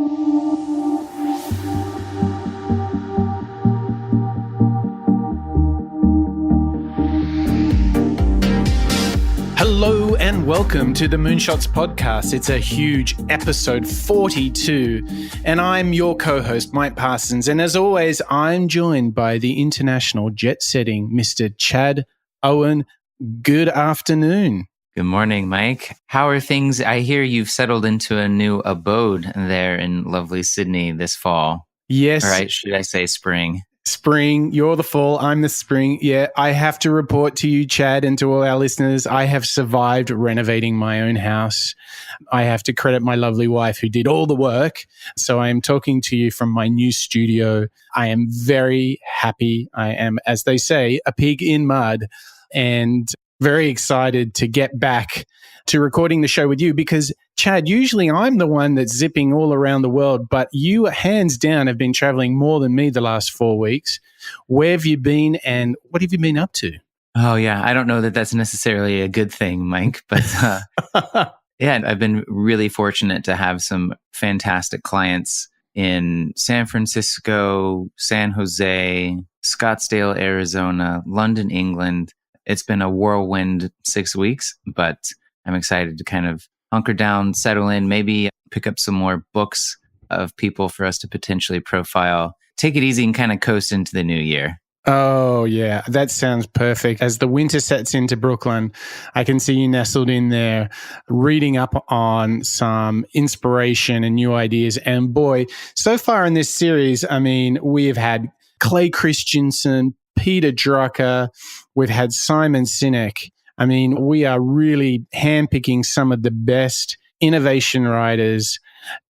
Hello and welcome to the Moonshots Podcast. It's a huge episode 42, and I'm your co-host, Mike Parsons. And as always, I'm joined by the international jet-setting Mr. Chad Owen. Good afternoon. Good morning, Mike. How are things? I hear you've settled into a new abode there in lovely Sydney this fall. Yes. All right, should I say spring? Spring, you're the fall, I'm the spring. Yeah, I have to report to you, Chad, and to all our listeners, I have survived renovating my own house. I have to credit my lovely wife who did all the work. So I am talking to you from my new studio. I am very happy. I am, as they say, a pig in mud, and very excited to get back to recording the show with you because, Chad, usually I'm the one that's zipping all around the world, but you, hands down, have been traveling more than me the last 4 weeks. Where have you been and what have you been up to? Oh, yeah. I don't know that that's necessarily a good thing, Mike, but yeah, I've been really fortunate to have some fantastic clients in San Francisco, San Jose, Scottsdale, Arizona, London, England. It's been a whirlwind 6 weeks, but I'm excited to kind of hunker down, settle in, maybe pick up some more books of people for us to potentially profile. Take it easy and kind of coast into the new year. Oh, yeah, that sounds perfect. As the winter sets into Brooklyn, I can see you nestled in there, reading up on some inspiration and new ideas. And boy, so far in this series, I mean, we have had Clay Christensen, Peter Drucker, we've had Simon Sinek. I mean, we are really handpicking some of the best innovation writers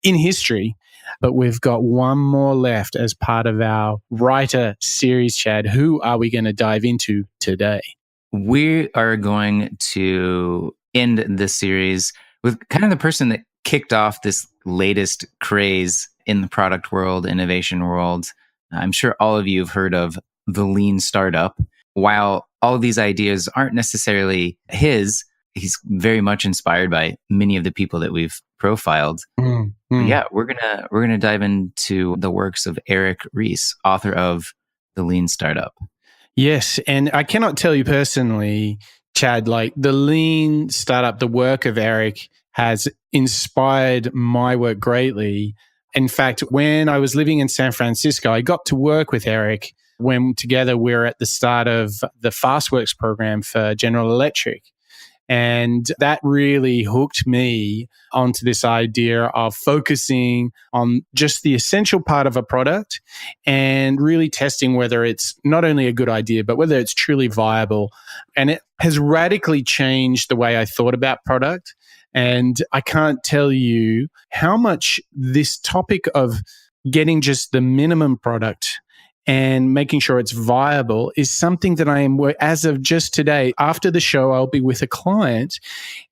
in history, but we've got one more left as part of our writer series, Chad. Who are we going to dive into today? We are going to end this series with kind of the person that kicked off this latest craze in the product world, innovation world. I'm sure all of you have heard of the lean startup. While all of these ideas aren't necessarily his, he's very much inspired by many of the people that we've profiled. Yeah, we're gonna dive into the works of Eric Ries, author of The Lean Startup. Yes, and I cannot tell you personally, Chad, like the Lean Startup, the work of Eric has inspired my work greatly. In fact, when I was living in San Francisco, I got to work with Eric when together we were at the start of the FastWorks program for General Electric. And that really hooked me onto this idea of focusing on just the essential part of a product and really testing whether it's not only a good idea, but whether it's truly viable. And it has radically changed the way I thought about product. And I can't tell you how much this topic of getting just the minimum product and making sure it's viable is something that I am, as of just today, after the show, I'll be with a client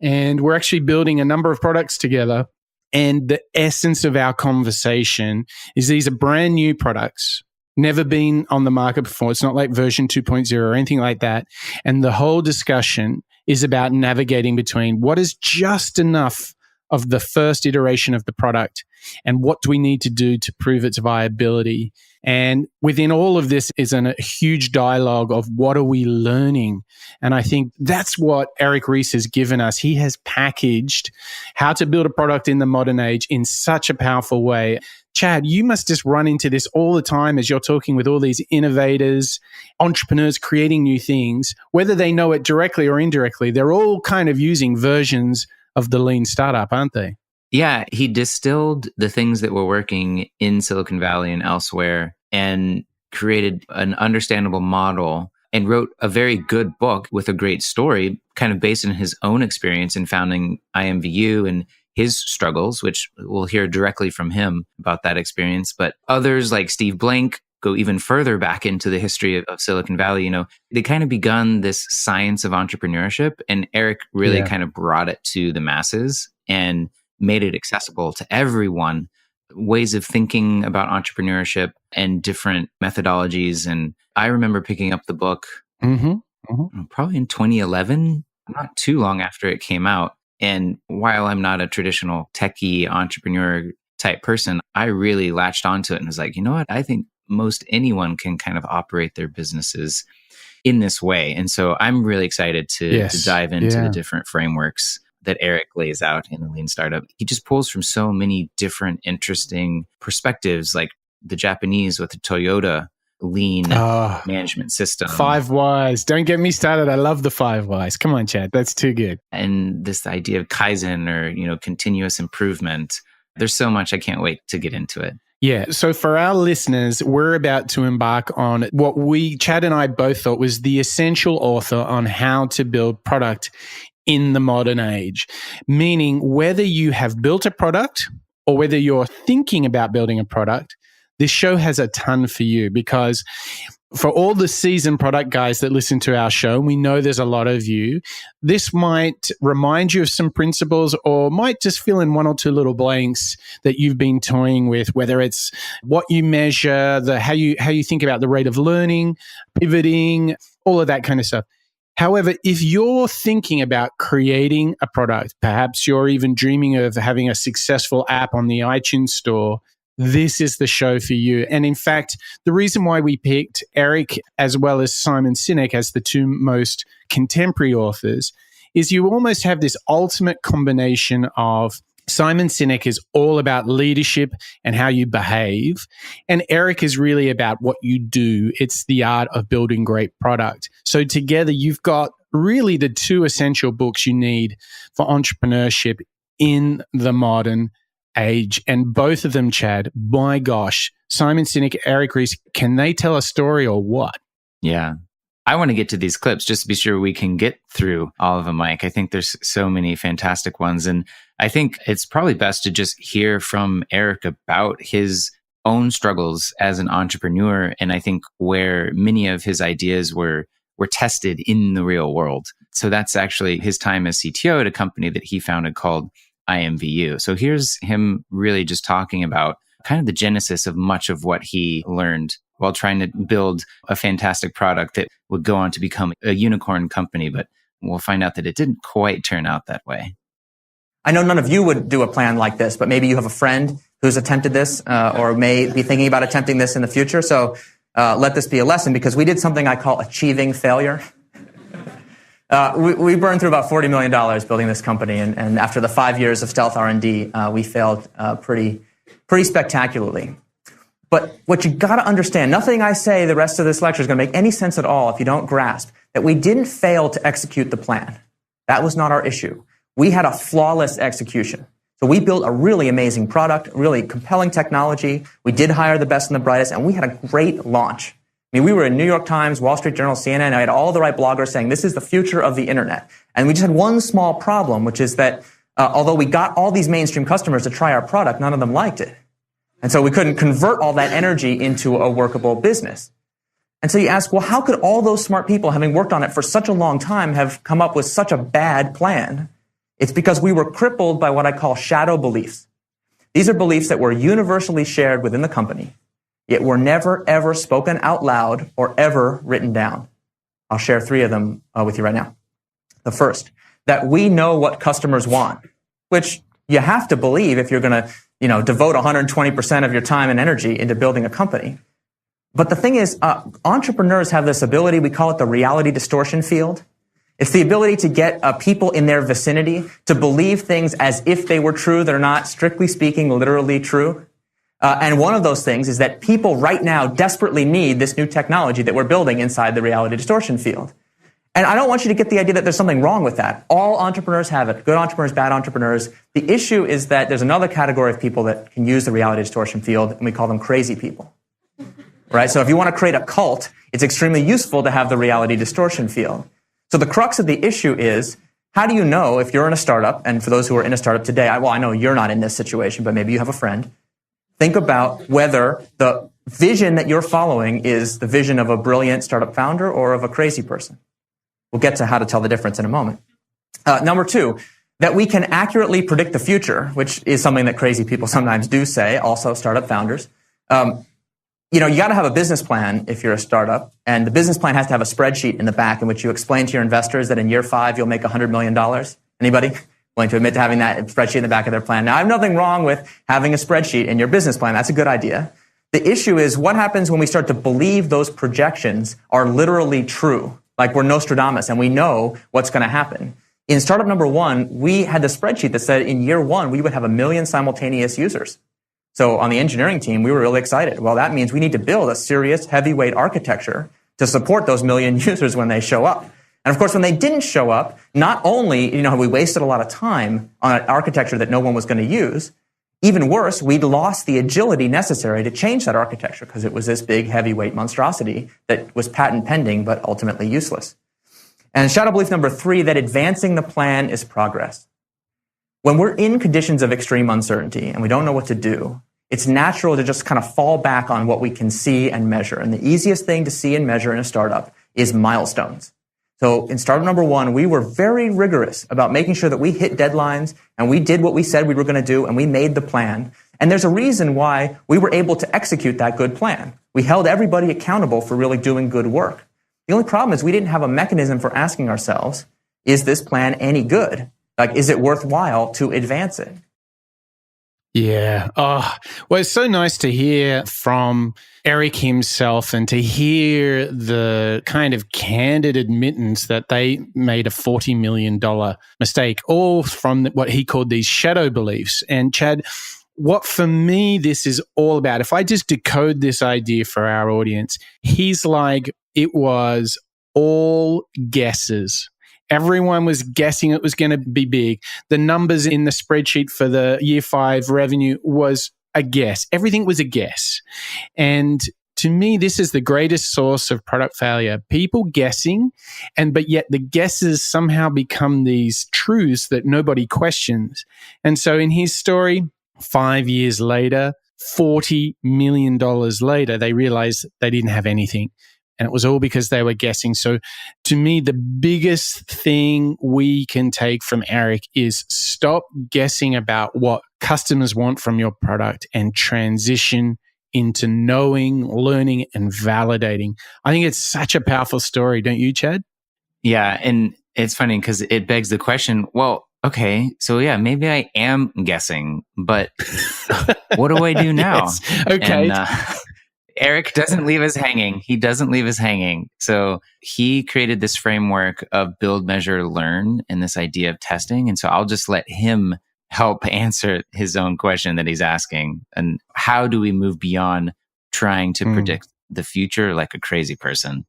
and we're actually building a number of products together. And the essence of our conversation is these are brand new products, never been on the market before. It's not like version 2.0 or anything like that. And the whole discussion is about navigating between what is just enough of the first iteration of the product and what do we need to do to prove its viability. And within all of this is a huge dialogue of what are we learning? And I think that's what Eric Ries has given us. He has packaged how to build a product in the modern age in such a powerful way. Chad, you must just run into this all the time as you're talking with all these innovators, entrepreneurs creating new things, whether they know it directly or indirectly. They're all kind of using versions of the lean startup, aren't they? Yeah, he distilled the things that were working in Silicon Valley and elsewhere and created an understandable model and wrote a very good book with a great story, kind of based on his own experience in founding IMVU and his struggles, which we'll hear directly from him about that experience. But others like Steve Blank go even further back into the history of Silicon Valley. You know, they kind of begun this science of entrepreneurship, and Eric really kind of brought it to the masses and made it accessible to everyone, ways of thinking about entrepreneurship and different methodologies. And I remember picking up the book probably in 2011, not too long after it came out. And while I'm not a traditional techie entrepreneur, type person, I really latched onto it and was like, you know what? I think most anyone can kind of operate their businesses in this way. And so I'm really excited to dive into the different frameworks that Eric lays out in the Lean Startup. He just pulls from so many different interesting perspectives, like the Japanese with the Toyota Lean management system. 5 Whys. Don't get me started. I love the 5 Whys. Come on, Chad. That's too good. And this idea of Kaizen or, continuous improvement. There's so much. I can't wait to get into it. Yeah. So for our listeners, we're about to embark on what Chad and I both thought was the essential author on how to build product in the modern age. Meaning whether you have built a product or whether you're thinking about building a product, this show has a ton for you, because for all the seasoned product guys that listen to our show, we know there's a lot of you, this might remind you of some principles or might just fill in 1 or 2 little blanks that you've been toying with, whether it's what you measure, how you think about the rate of learning, pivoting, all of that kind of stuff. However, if you're thinking about creating a product, perhaps you're even dreaming of having a successful app on the iTunes store, this is the show for you. And in fact, the reason why we picked Eric as well as Simon Sinek as the 2 most contemporary authors is you almost have this ultimate combination of Simon Sinek is all about leadership and how you behave. And Eric is really about what you do. It's the art of building great product. So together, you've got really the 2 essential books you need for entrepreneurship in the modern age. And both of them, Chad, my gosh, Simon Sinek, Eric Ries, can they tell a story or what? Yeah. I want to get to these clips just to be sure we can get through all of them, Mike. I think there's so many fantastic ones. And I think it's probably best to just hear from Eric about his own struggles as an entrepreneur. And I think where many of his ideas were tested in the real world. So that's actually his time as CTO at a company that he founded called IMVU. So here's him really just talking about kind of the genesis of much of what he learned while trying to build a fantastic product that would go on to become a unicorn company. But we'll find out that it didn't quite turn out that way. I know none of you would do a plan like this, but maybe you have a friend who's attempted this or may be thinking about attempting this in the future. So let this be a lesson, because we did something I call achieving failure. We burned through about $40 million building this company, and after the 5 years of stealth R&D, we failed pretty spectacularly. But what you got to understand, nothing I say the rest of this lecture is going to make any sense at all if you don't grasp that we didn't fail to execute the plan. That was not our issue. We had a flawless execution. So we built a really amazing product, really compelling technology. We did hire the best and the brightest, and we had a great launch. I mean, we were in New York Times, Wall Street Journal, CNN. I had all the right bloggers saying this is the future of the internet. And we just had one small problem, which is that although we got all these mainstream customers to try our product, none of them liked it. And so we couldn't convert all that energy into a workable business. And so you ask, well, how could all those smart people, having worked on it for such a long time, have come up with such a bad plan? It's because we were crippled by what I call shadow beliefs. These are beliefs that were universally shared within the company, yet were never, ever spoken out loud or ever written down. I'll share 3 of them with you right now. The first, that we know what customers want, which you have to believe if you're going to, devote 120% of your time and energy into building a company. But the thing is, entrepreneurs have this ability, we call it the reality distortion field. It's the ability to get people in their vicinity to believe things as if they were true. They're not, strictly speaking, literally true. And one of those things is that people right now desperately need this new technology that we're building inside the reality distortion field. And I don't want you to get the idea that there's something wrong with that. All entrepreneurs have it. Good entrepreneurs, bad entrepreneurs. The issue is that there's another category of people that can use the reality distortion field, and we call them crazy people. Right? So if you want to create a cult, it's extremely useful to have the reality distortion field. So the crux of the issue is, how do you know if you're in a startup, and for those who are in a startup today, I know you're not in this situation, but maybe you have a friend. Think about whether the vision that you're following is the vision of a brilliant startup founder or of a crazy person. We'll get to how to tell the difference in a moment. Number 2, that we can accurately predict the future, which is something that crazy people sometimes do say, also startup founders. You got to have a business plan if you're a startup, and the business plan has to have a spreadsheet in the back in which you explain to your investors that in year 5 you'll make $100 million. Anybody? willing to admit to having that spreadsheet in the back of their plan. Now, I have nothing wrong with having a spreadsheet in your business plan. That's a good idea. The issue is what happens when we start to believe those projections are literally true, like we're Nostradamus and we know what's going to happen. In startup number one, we had the spreadsheet that said in year one, we would have 1 million simultaneous users. So on the engineering team, we were really excited. Well, that means we need to build a serious heavyweight architecture to support those 1 million users when they show up. And of course, when they didn't show up, not only, we wasted a lot of time on an architecture that no one was going to use, even worse, we'd lost the agility necessary to change that architecture because it was this big heavyweight monstrosity that was patent pending but ultimately useless. And shadow belief number 3, that advancing the plan is progress. When we're in conditions of extreme uncertainty and we don't know what to do, it's natural to just kind of fall back on what we can see and measure. And the easiest thing to see and measure in a startup is milestones. So in startup number 1, we were very rigorous about making sure that we hit deadlines and we did what we said we were going to do and we made the plan. And there's a reason why we were able to execute that good plan. We held everybody accountable for really doing good work. The only problem is we didn't have a mechanism for asking ourselves, is this plan any good? Like, is it worthwhile to advance it? Yeah. Oh, well, it's so nice to hear from Eric himself and to hear the kind of candid admittance that they made a $40 million mistake, all from what he called these shadow beliefs. And Chad, what for me this is all about, if I just decode this idea for our audience, he's like, it was all guesses. Everyone was guessing it was going to be big. The numbers in the spreadsheet for the year 5 revenue was a guess. Everything was a guess. And to me, this is the greatest source of product failure. People guessing, but yet the guesses somehow become these truths that nobody questions. And so in his story, 5 years later, $40 million later, they realized they didn't have anything. And it was all because they were guessing. So to me, the biggest thing we can take from Eric is stop guessing about what customers want from your product and transition into knowing, learning, and validating. I think it's such a powerful story, don't you, Chad? Yeah. And it's funny because it begs the question, well, okay, so yeah, maybe I am guessing, but what do I do now? Yes. Okay. And, Eric doesn't leave us hanging. He doesn't leave us hanging. So he created this framework of build, measure, learn, and this idea of testing. And so I'll just let him help answer his own question that he's asking. And how do we move beyond trying to predict the future like a crazy person?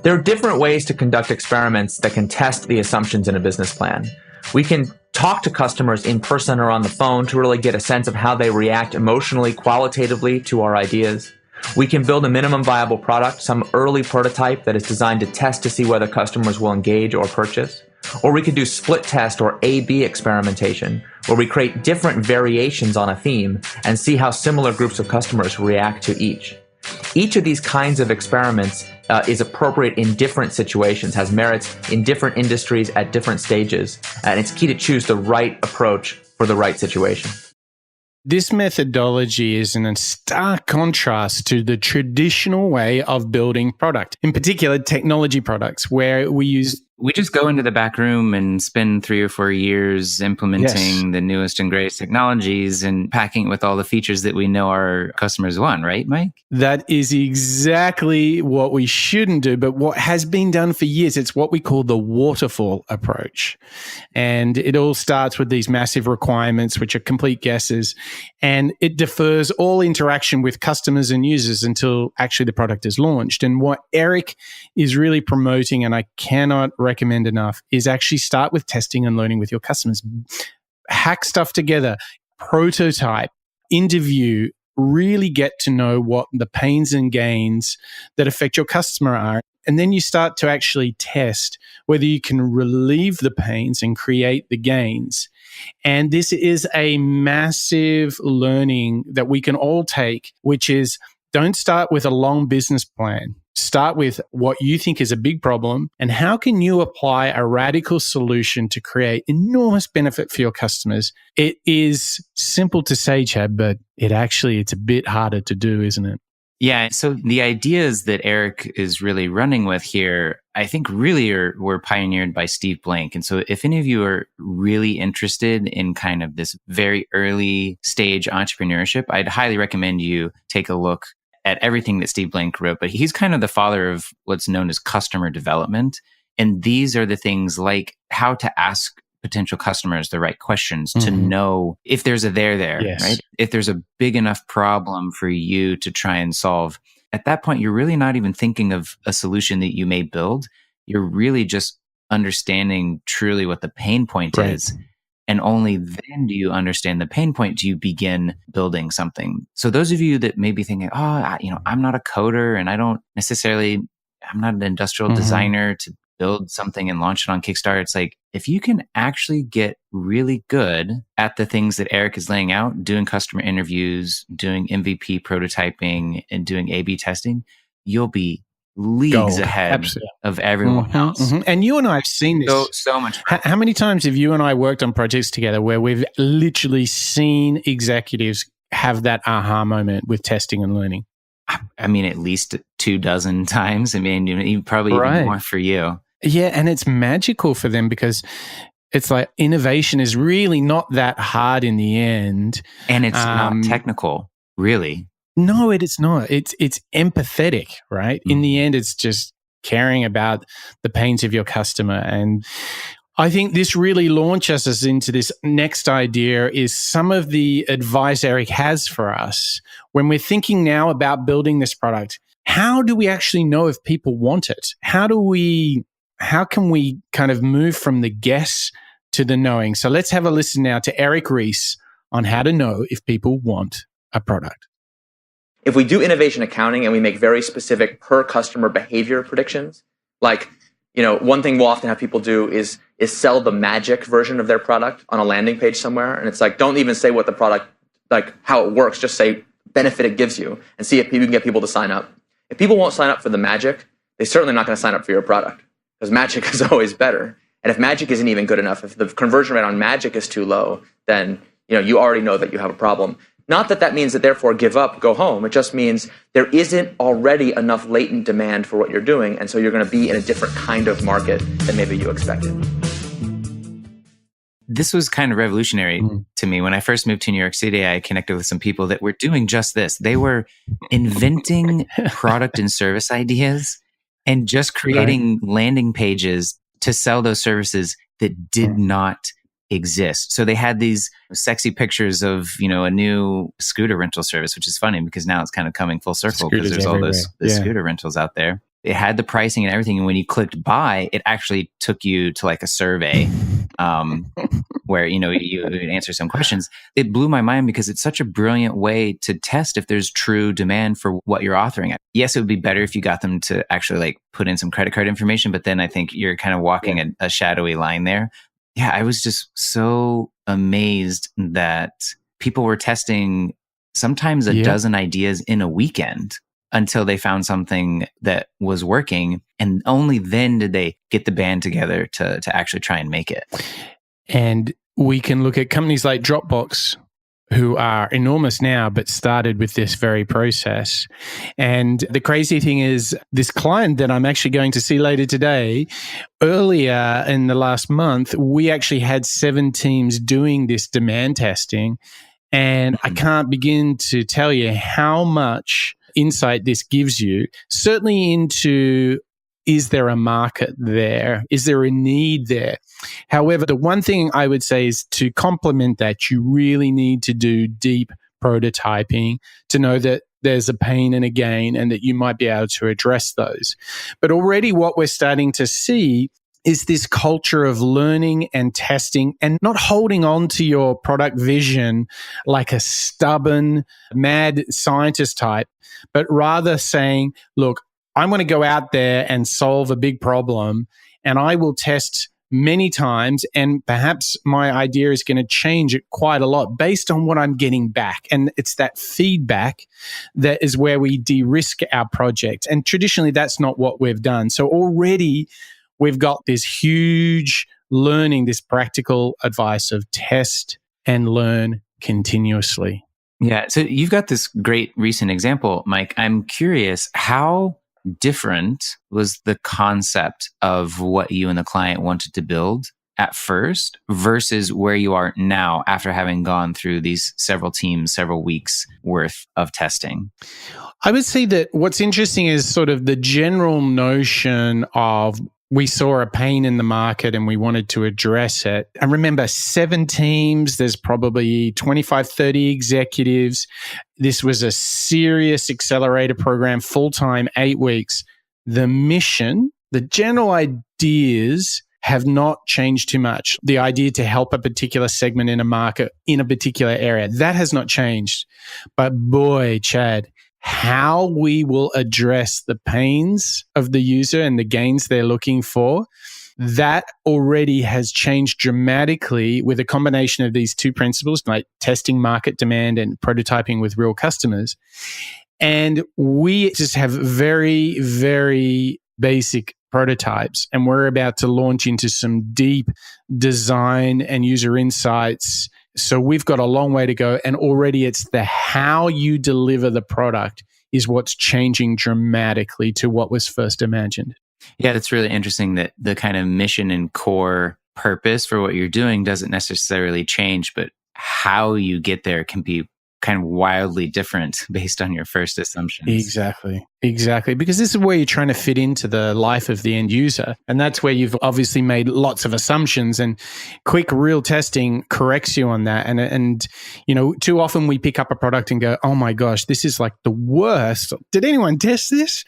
There are different ways to conduct experiments that can test the assumptions in a business plan. We can talk to customers in person or on the phone to really get a sense of how they react emotionally, qualitatively to our ideas. We can build a minimum viable product, some early prototype that is designed to test to see whether customers will engage or purchase. Or we could do split test or A/B experimentation, where we create different variations on a theme and see how similar groups of customers react to each. Each of these kinds of experiments is appropriate in different situations, has merits in different industries at different stages, and it's key to choose the right approach for the right situation. This methodology is in a stark contrast to the traditional way of building product, in particular technology products, where we just go into the back room and spend 3 or 4 years implementing the newest and greatest technologies and packing it with all the features that we know our customers want, right, Mike? That is exactly what we shouldn't do, but what has been done for years. It's what we call the waterfall approach. And it all starts with these massive requirements, which are complete guesses, and it defers all interaction with customers and users until actually the product is launched. And what Eric is really promoting, and I cannot recommend enough, is actually start with testing and learning with your customers. Hack stuff together, prototype, interview, really get to know what the pains and gains that affect your customer are. And then you start to actually test whether you can relieve the pains and create the gains. And this is a massive learning that we can all take, which is don't start with a long business plan. Start with what you think is a big problem and how can you apply a radical solution to create enormous benefit for your customers. It is simple to say, Chad, but it's a bit harder to do, isn't it? Yeah. So the ideas that Eric is really running with here, I think really were pioneered by Steve Blank. And so if any of you are really interested in kind of this very early stage entrepreneurship, I'd highly recommend you take a look at everything that Steve Blank wrote. But he's kind of the father of what's known as customer development. And these are the things like how to ask potential customers the right questions to know if there's a there, Yes. right? If there's a big enough problem for you to try and solve. At that point, you're really not even thinking of a solution that you may build. You're really just understanding truly what the pain point is. And only then do you understand the pain point, do you begin building something. So those of you that may be thinking, I'm not a coder and I'm not an industrial designer to build something and launch it on Kickstarter. It's like, if you can actually get really good at the things that Eric is laying out, doing customer interviews, doing MVP prototyping, and doing A/B testing, you'll be leagues ahead of everyone else. And you and I have seen this so much. How many times have you and I worked on projects together where we've literally seen executives have that aha moment with testing and learning? I mean, at least 24 times. I mean, probably even more for you. Yeah, and it's magical for them because it's like innovation is really not that hard in the end. And it's not technical, really. No, it's not. It's empathetic, right? In the end, it's just caring about the pains of your customer. And I think this really launches us into this next idea is some of the advice Eric has for us when we're thinking now about building this product. How do we actually know if people want it? How can we kind of move from the guess to the knowing? So let's have a listen now to Eric Ries on how to know if people want a product. If we do innovation accounting and we make very specific per customer behavior predictions, like, one thing we'll often have people do is sell the magic version of their product on a landing page somewhere. And it's like, don't even say what the product, like how it works, just say benefit it gives you and see if you can get people to sign up. If people won't sign up for the magic, they're certainly not going to sign up for your product because magic is always better. And if magic isn't even good enough, if the conversion rate on magic is too low, then you already know that you have a problem. Not that means that therefore give up, go home. It just means there isn't already enough latent demand for what you're doing. And so you're going to be in a different kind of market than maybe you expected. This was kind of revolutionary to me. When I first moved to New York City, I connected with some people that were doing just this. They were inventing product and service ideas and just creating landing pages to sell those services that did not exist. So they had these sexy pictures of, a new scooter rental service, which is funny because now it's kind of coming full circle because there's all those scooter rentals out there. It had the pricing and everything. And when you clicked buy, it actually took you to like a survey where, you would answer some questions. It blew my mind because it's such a brilliant way to test if there's true demand for what you're authoring. Yes, it would be better if you got them to actually like put in some credit card information, but then I think you're kind of walking a shadowy line there. Yeah, I was just so amazed that people were testing sometimes a dozen ideas in a weekend until they found something that was working. And only then did they get the band together to actually try and make it. And we can look at companies like Dropbox, who are enormous now, but started with this very process. And the crazy thing is, this client that I'm actually going to see later today, earlier in the last month, we actually had 7 teams doing this demand testing. And I can't begin to tell you how much insight this gives you, certainly into, is there a market there? Is there a need there? However, the one thing I would say is to complement that, you really need to do deep prototyping to know that there's a pain and a gain and that you might be able to address those. But already what we're starting to see is this culture of learning and testing and not holding on to your product vision like a stubborn, mad scientist type, but rather saying, look, I'm going to go out there and solve a big problem and I will test many times and perhaps my idea is going to change it quite a lot based on what I'm getting back. And it's that feedback that is where we de-risk our project. And traditionally, that's not what we've done. So already we've got this huge learning, this practical advice of test and learn continuously. Yeah. So you've got this great recent example, Mike. I'm curious, how different was the concept of what you and the client wanted to build at first versus where you are now after having gone through these several teams, several weeks worth of testing? I would say that what's interesting is sort of the general notion of we saw a pain in the market and we wanted to address it. And remember, 7 teams, there's probably 25, 30 executives. This was a serious accelerator program, full-time, 8 weeks. The mission, the general ideas have not changed too much. The idea to help a particular segment in a market in a particular area, that has not changed. But boy, Chad, how we will address the pains of the user and the gains they're looking for, that already has changed dramatically with a combination of these 2 principles, like testing market demand and prototyping with real customers. And we just have very, very basic prototypes, and we're about to launch into some deep design and user insights. So we've got a long way to go, and already it's the how you deliver the product is what's changing dramatically to what was first imagined. Yeah, that's really interesting that the kind of mission and core purpose for what you're doing doesn't necessarily change, but how you get there can be kind of wildly different based on your first assumptions. Exactly. Because this is where you're trying to fit into the life of the end user. And that's where you've obviously made lots of assumptions, and quick real testing corrects you on that. And you know, too often we pick up a product and go, oh my gosh, this is like the worst. Did anyone test this?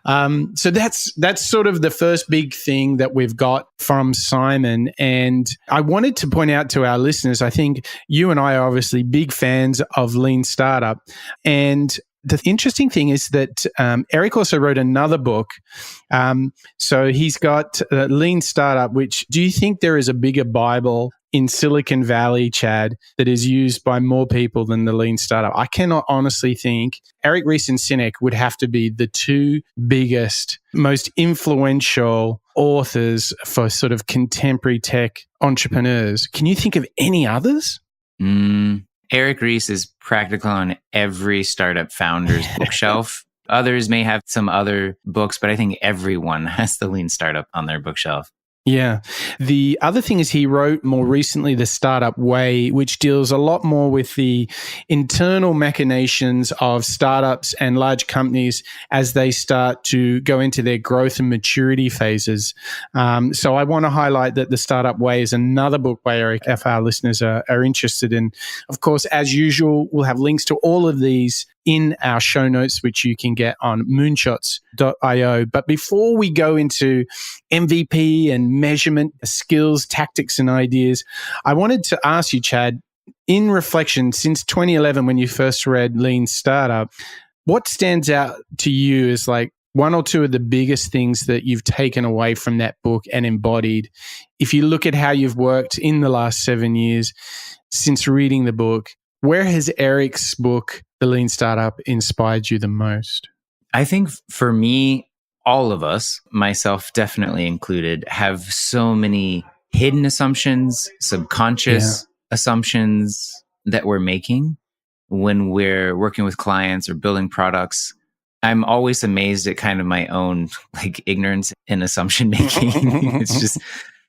So that's sort of the first big thing that we've got from Simon. And I wanted to point out to our listeners, I think you and I are obviously big fans of Lean Startup. And the interesting thing is that Eric also wrote another book. So he's got Lean Startup, which, do you think there is a bigger Bible in Silicon Valley, Chad, that is used by more people than the Lean Startup? I cannot honestly think. Eric, Ries, and Sinek would have to be the 2 biggest, most influential authors for sort of contemporary tech entrepreneurs. Can you think of any others? Eric Ries is practical on every startup founder's bookshelf. Others may have some other books, but I think everyone has the Lean Startup on their bookshelf. Yeah. The other thing is he wrote more recently The Startup Way, which deals a lot more with the internal machinations of startups and large companies as they start to go into their growth and maturity phases. So I want to highlight that The Startup Way is another book by Eric, if our listeners are interested in. Of course, as usual, we'll have links to all of these in our show notes, which you can get on moonshots.io. But before we go into MVP and measurement, skills, tactics, and ideas, I wanted to ask you, Chad, in reflection, since 2011, when you first read Lean Startup, what stands out to you as like 1 or 2 of the biggest things that you've taken away from that book and embodied? If you look at how you've worked in the last 7 years since reading the book, where has Eric's book, The Lean Startup, inspired you the most? I think for me, all of us, myself definitely included, have so many hidden assumptions, subconscious assumptions that we're making when we're working with clients or building products. I'm always amazed at kind of my own like ignorance in assumption making. It's just,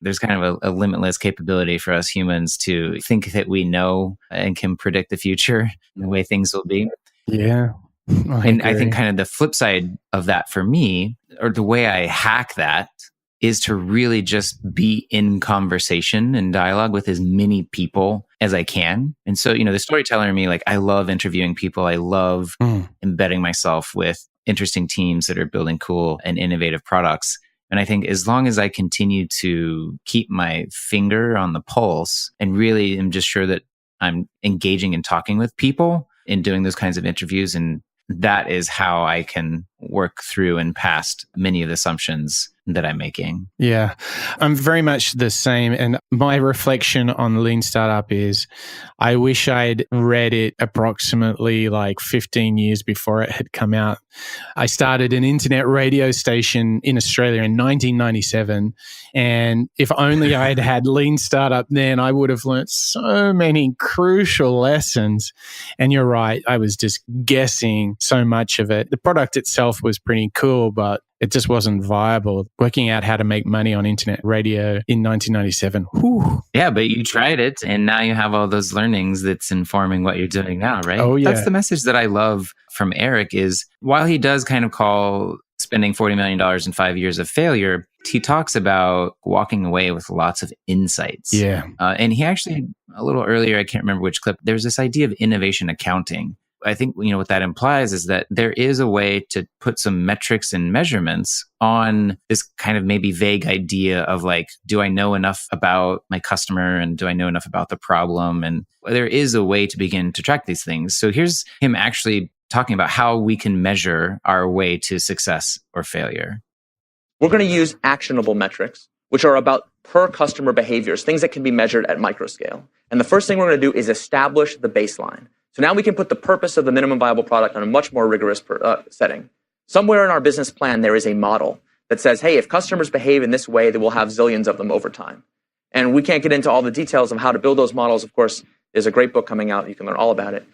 there's kind of a limitless capability for us humans to think that we know and can predict the future and the way things will be. Yeah. I think kind of the flip side of that for me, or the way I hack that, is to really just be in conversation and dialogue with as many people as I can. And so, you know, the storyteller in me, like, I love interviewing people. I love embedding myself with interesting teams that are building cool and innovative products. And I think as long as I continue to keep my finger on the pulse and really am just sure that I'm engaging and talking with people in doing those kinds of interviews, and that is how I can work through and past many of the assumptions that I'm making. Yeah, I'm very much the same. And my reflection on Lean Startup is I wish I'd read it approximately like 15 years before it had come out. I started an internet radio station in Australia in 1997. And if only I had had Lean Startup then, I would have learned so many crucial lessons. And you're right, I was just guessing so much of it. The product itself was pretty cool, but it just wasn't viable. Working out how to make money on internet radio in 1997. Whew. Yeah, but you tried it and now you have all those learnings that's informing what you're doing now, right? Oh, yeah. That's the message that I love from Eric is while he does kind of call spending $40 million in 5 years of failure, he talks about walking away with lots of insights. Yeah. And he actually, a little earlier, I can't remember which clip, there's this idea of innovation accounting. I think, what that implies is that there is a way to put some metrics and measurements on this kind of maybe vague idea of like, do I know enough about my customer and do I know enough about the problem? And there is a way to begin to track these things. So here's him actually talking about how we can measure our way to success or failure. We're going to use actionable metrics, which are about per customer behaviors, things that can be measured at microscale. And the first thing we're going to do is establish the baseline. So now we can put the purpose of the minimum viable product on a much more rigorous setting. Somewhere in our business plan, there is a model that says, hey, if customers behave in this way, then we'll have zillions of them over time. And we can't get into all the details of how to build those models. Of course, there's a great book coming out. You can learn all about it.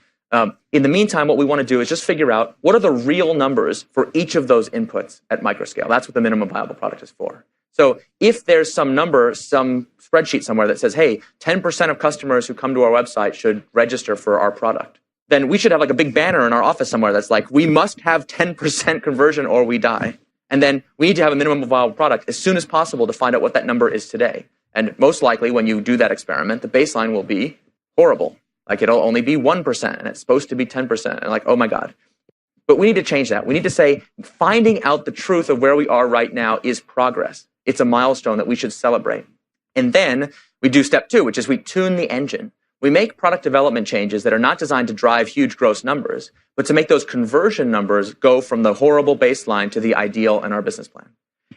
In the meantime, what we want to do is just figure out what are the real numbers for each of those inputs at microscale. That's what the minimum viable product is for. So if there's some number, some spreadsheet somewhere that says, hey, 10% of customers who come to our website should register for our product, then we should have like a big banner in our office somewhere that's like, we must have 10% conversion or we die. And then we need to have a minimum viable product as soon as possible to find out what that number is today. And most likely when you do that experiment, the baseline will be horrible. Like it'll only be 1% and it's supposed to be 10%. And like, oh my God. But we need to change that. We need to say, finding out the truth of where we are right now is progress. It's a milestone that we should celebrate. And then we do step 2, which is we tune the engine. We make product development changes that are not designed to drive huge gross numbers, but to make those conversion numbers go from the horrible baseline to the ideal in our business plan.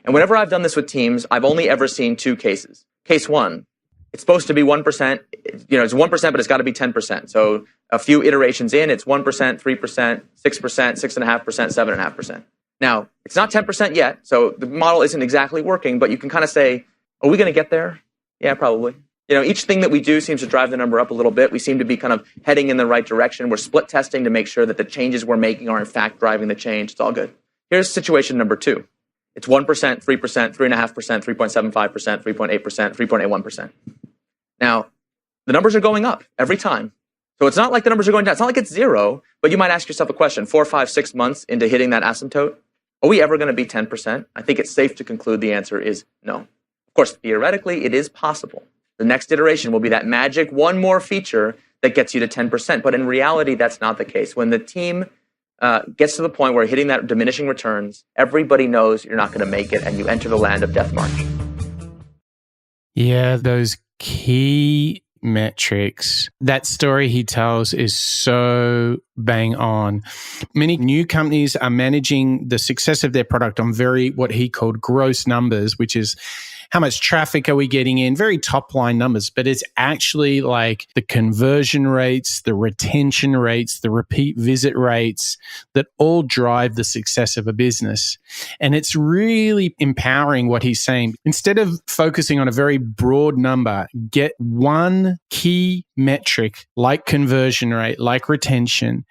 And whenever I've done this with teams, I've only ever seen 2 cases. Case 1, it's supposed to be 1%. It's 1%, but it's got to be 10%. So a few iterations in, it's 1%, 3%, 6%, 6.5%, 7.5%. Now, it's not 10% yet, so the model isn't exactly working, but you can kind of say, are we going to get there? Yeah, probably. Each thing that we do seems to drive the number up a little bit. We seem to be kind of heading in the right direction. We're split testing to make sure that the changes we're making are in fact driving the change. It's all good. Here's situation number 2. It's 1%, 3%, 3.5%, 3.75%, 3.8%, 3.81%. Now, the numbers are going up every time. So it's not like the numbers are going down. It's not like it's 0, but you might ask yourself a question, 4, 5, 6 months into hitting that asymptote, are we ever going to be 10%? I think it's safe to conclude the answer is no. Of course, theoretically, it is possible. The next iteration will be that magic one more feature that gets you to 10%. But in reality, that's not the case. When the team gets to the point where hitting that diminishing returns, everybody knows you're not going to make it and you enter the land of death march. Yeah, those key metrics. That story he tells is so bang on. Many new companies are managing the success of their product on very, what he called gross numbers, which is how much traffic are we getting in, very top line numbers, but it's actually like the conversion rates, the retention rates, the repeat visit rates that all drive the success of a business. And it's really empowering what he's saying. Instead of focusing on a very broad number, get one key metric like conversion rate, like retention,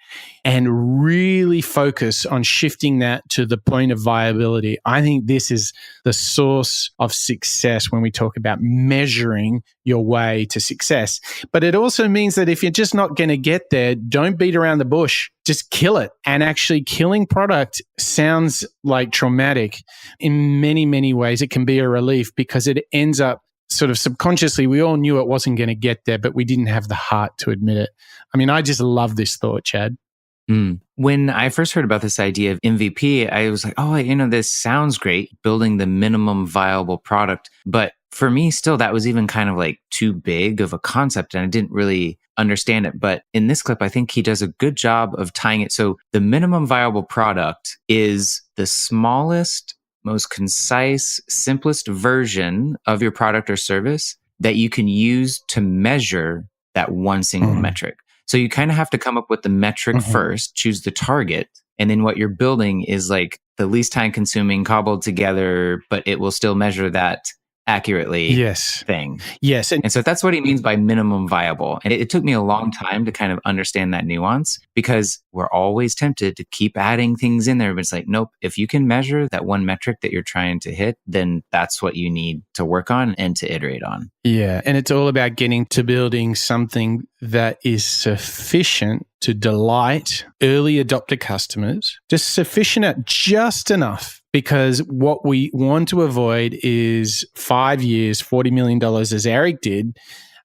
and really focus on shifting that to the point of viability. I think this is the source of success when we talk about measuring your way to success. But it also means that if you're just not going to get there, don't beat around the bush. Just kill it. And actually killing product sounds like traumatic. In many, many ways, it can be a relief because it ends up sort of subconsciously, we all knew it wasn't going to get there, but we didn't have the heart to admit it. I mean, I just love this thought, Chad. When I first heard about this idea of MVP, I was like, oh, this sounds great, building the minimum viable product. But for me, still, that was even kind of like too big of a concept and I didn't really understand it. But in this clip, I think he does a good job of tying it. So the minimum viable product is the smallest, most concise, simplest version of your product or service that you can use to measure that one single metric. So you kind of have to come up with the metric first, choose the target, and then what you're building is like the least time consuming, cobbled together, but it will still measure that accurately thing. Yes. And so that's what he means by minimum viable. And it took me a long time to kind of understand that nuance because we're always tempted to keep adding things in there. But it's like, nope, if you can measure that one metric that you're trying to hit, then that's what you need to work on and to iterate on. Yeah. And it's all about getting to building something that is sufficient to delight early adopter customers, just sufficient at just enough. Because what we want to avoid is 5 years, $40 million as Eric did.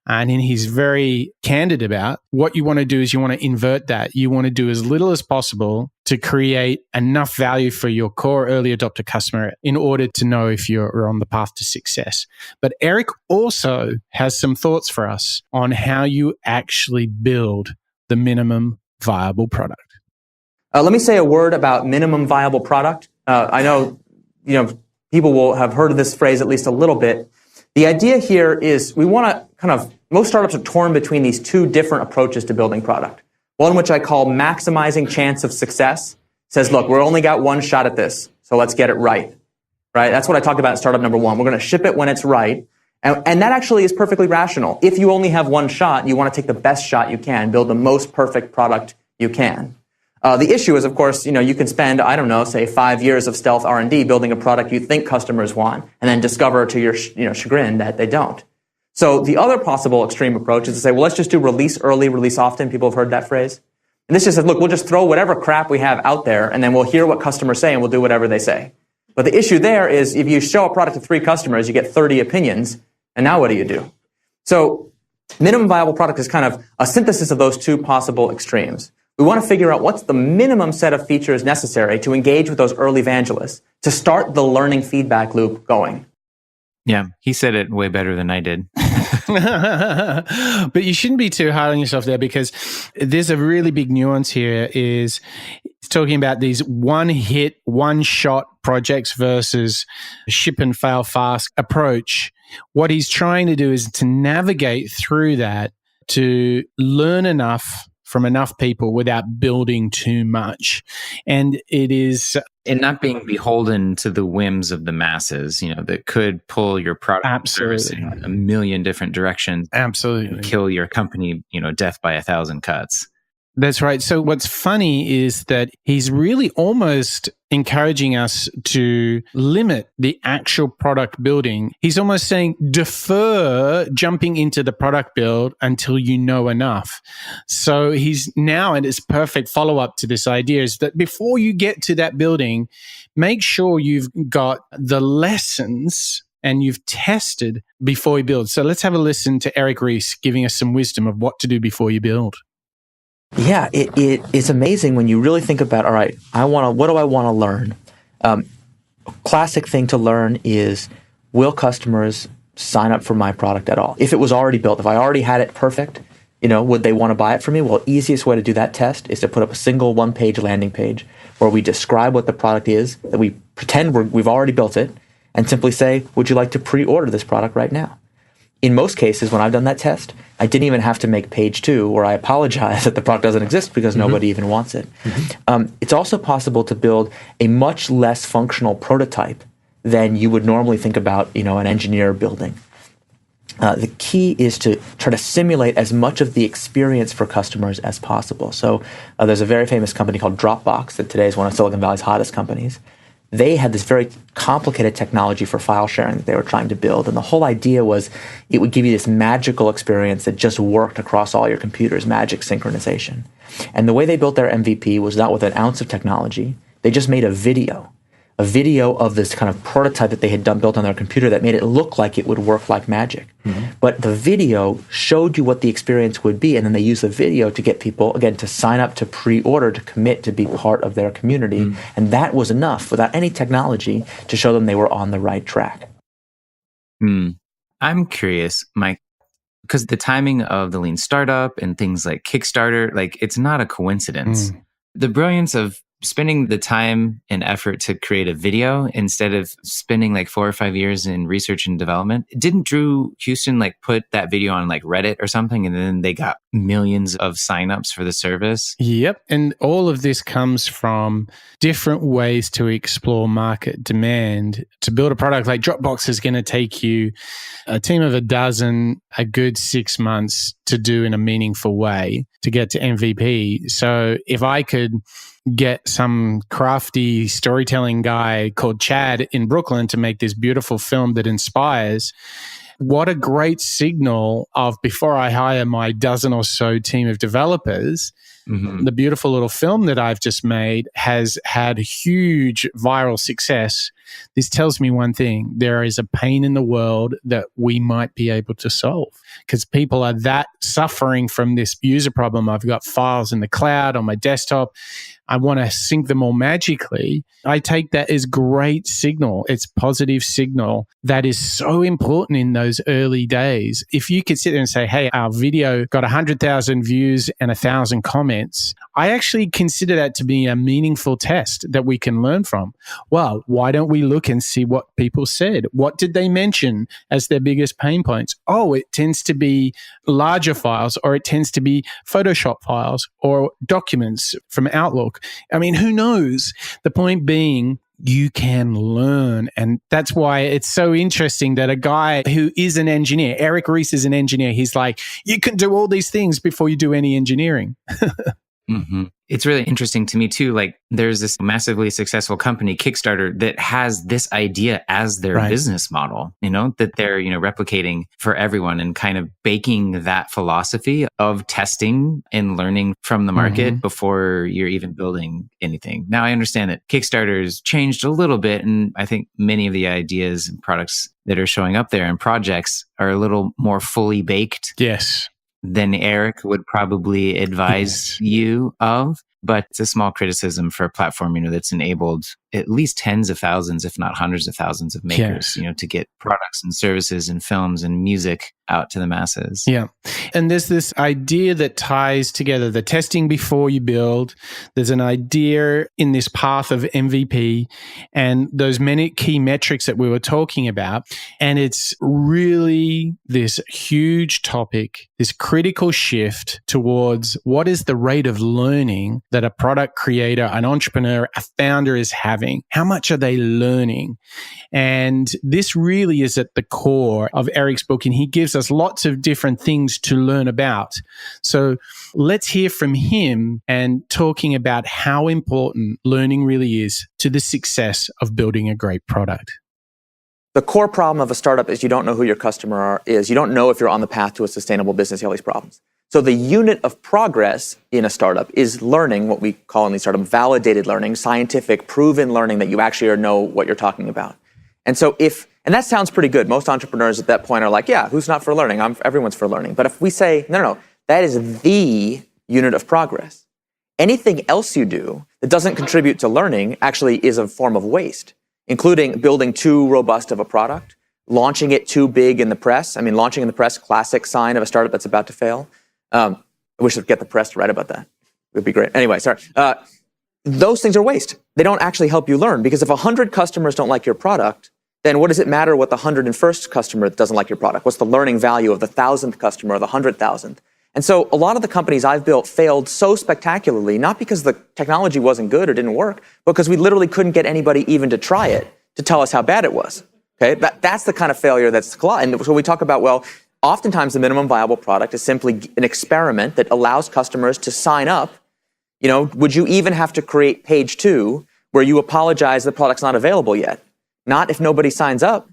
And he's very candid about what you want to do is you want to invert that. You want to do as little as possible to create enough value for your core early adopter customer in order to know if you're on the path to success. But Eric also has some thoughts for us on how you actually build the minimum viable product. Let me say a word about minimum viable product. I know, people will have heard of this phrase at least a little bit. The idea here is we want to most startups are torn between these two different approaches to building product. One, which I call maximizing chance of success, says, look, we're only got one shot at this, so let's get it right. Right? That's what I talked about in startup number one. We're going to ship it when it's right. And that actually is perfectly rational. If you only have one shot, you want to take the best shot you can, build the most perfect product you can. The issue is, of course, you can spend, say 5 years of stealth R&D building a product you think customers want and then discover to your chagrin that they don't. So the other possible extreme approach is to say, well, let's just do release early, release often. People have heard that phrase. And this just says, look, we'll just throw whatever crap we have out there and then we'll hear what customers say and we'll do whatever they say. But the issue there is if you show a product to 3 customers, you get 30 opinions. And now what do you do? So minimum viable product is kind of a synthesis of those two possible extremes. We want to figure out what's the minimum set of features necessary to engage with those early evangelists to start the learning feedback loop going. Yeah, he said it way better than I did. But you shouldn't be too hard on yourself there because there's a really big nuance here is talking about these one-hit, one-shot projects versus ship and fail fast approach. What he's trying to do is to navigate through that to learn enough from enough people without building too much. And it is... And not being beholden to the whims of the masses, that could pull your product service in a million different directions. Absolutely. Kill your company, death by 1,000 cuts. That's right. So what's funny is that he's really almost encouraging us to limit the actual product building. He's almost saying defer jumping into the product build until you know enough. So he's now, and it's perfect follow-up to this idea, is that before you get to that building, make sure you've got the lessons and you've tested before you build. So let's have a listen to Eric Ries giving us some wisdom of what to do before you build. Yeah, it's amazing when you really think about, all right, what do I want to learn? A classic thing to learn is, will customers sign up for my product at all? If it was already built, if I already had it perfect, would they want to buy it from me? Well, easiest way to do that test is to put up a single one-page landing page where we describe what the product is, that we pretend we've already built it, and simply say, would you like to pre-order this product right now? In most cases, when I've done that test, I didn't even have to make page 2 where I apologize that the product doesn't exist because nobody even wants it. It's also possible to build a much less functional prototype than you would normally think about, an engineer building. The key is to try to simulate as much of the experience for customers as possible. So there's a very famous company called Dropbox that today is one of Silicon Valley's hottest companies. They had this very complicated technology for file sharing that they were trying to build. And the whole idea was it would give you this magical experience that just worked across all your computers, magic synchronization. And the way they built their MVP was not with an ounce of technology. They just made a video of this kind of prototype that they had built on their computer that made it look like it would work like magic. But the video showed you what the experience would be, and then they used the video to get people, again, to sign up to pre-order, to commit to be part of their community. And that was enough, without any technology, to show them they were on the right track. I'm curious, Mike, because the timing of the lean startup and things like Kickstarter, like it's not a coincidence. The brilliance of spending the time and effort to create a video instead of spending like 4 or 5 years in research and development. Didn't Drew Houston like put that video on like Reddit or something, and then they got millions of signups for the service? Yep. And all of this comes from different ways to explore market demand. To build a product like Dropbox is going to take you a team of a dozen, a good 6 months to do in a meaningful way to get to MVP. So if I could get some crafty storytelling guy called Chad in Brooklyn to make this beautiful film that inspires, what a great signal of before I hire my dozen or so team of developers, the beautiful little film that I've just made has had huge viral success. This tells me one thing: there is a pain in the world that we might be able to solve because people are that suffering from this user problem. I've got files in the cloud on my desktop. I want to sync them all magically. I take that as great signal. It's positive signal that is so important in those early days. If you could sit there and say, hey, our video got 100,000 views and 1,000 comments, I actually consider that to be a meaningful test that we can learn from. Well, why don't we look and see what people said? What did they mention as their biggest pain points? Oh, it tends to be larger files, or it tends to be Photoshop files or documents from Outlook. I mean, who knows? The point being, you can learn. And that's why it's so interesting that a guy who is an engineer, Eric Ries is an engineer, he's like, you can do all these things before you do any engineering. It's really interesting to me too. Like there's this massively successful company, Kickstarter, that has this idea as their business model, that they're, replicating for everyone and kind of baking that philosophy of testing and learning from the market before you're even building anything. Now, I understand that Kickstarter's changed a little bit. And I think many of the ideas and products that are showing up there and projects are a little more fully baked. Yes. Than Eric would probably advise you of. But it's a small criticism for a platform, that's enabled at least tens of thousands, if not hundreds of thousands of makers, to get products and services and films and music out to the masses. Yeah. And there's this idea that ties together the testing before you build. There's an idea in this path of MVP and those many key metrics that we were talking about. And it's really this huge topic, this critical shift towards what is the rate of learning that a product creator, an entrepreneur, a founder is having. How much are they learning? And this really is at the core of Eric's book, and he gives us lots of different things to learn about. So let's hear from him and talking about how important learning really is to the success of building a great product. The core problem of a startup is you don't know who your customer is. You don't know if you're on the path to a sustainable business. You have all these problems. So the unit of progress in a startup is learning, what we call in the startup validated learning, scientific, proven learning that you actually know what you're talking about. And so and that sounds pretty good. Most entrepreneurs at that point are like, yeah, who's not for learning? Everyone's for learning. But if we say, no, that is the unit of progress. Anything else you do that doesn't contribute to learning actually is a form of waste, including building too robust of a product, launching it too big in the press. I mean, launching in the press, classic sign of a startup that's about to fail. I wish I'd get the press to write about that. It would be great. Anyway, sorry. Those things are waste. They don't actually help you learn, because if 100 customers don't like your product, then what does it matter what the 101st customer doesn't like your product? What's the learning value of the 1,000th customer or the 100,000th? And so a lot of the companies I've built failed so spectacularly, not because the technology wasn't good or didn't work, but because we literally couldn't get anybody even to try it to tell us how bad it was. Okay, that's the kind of failure that's collide. And so we talk about, well, oftentimes the minimum viable product is simply an experiment that allows customers to sign up. Would you even have to create page 2 where you apologize the product's not available yet? Not if nobody signs up.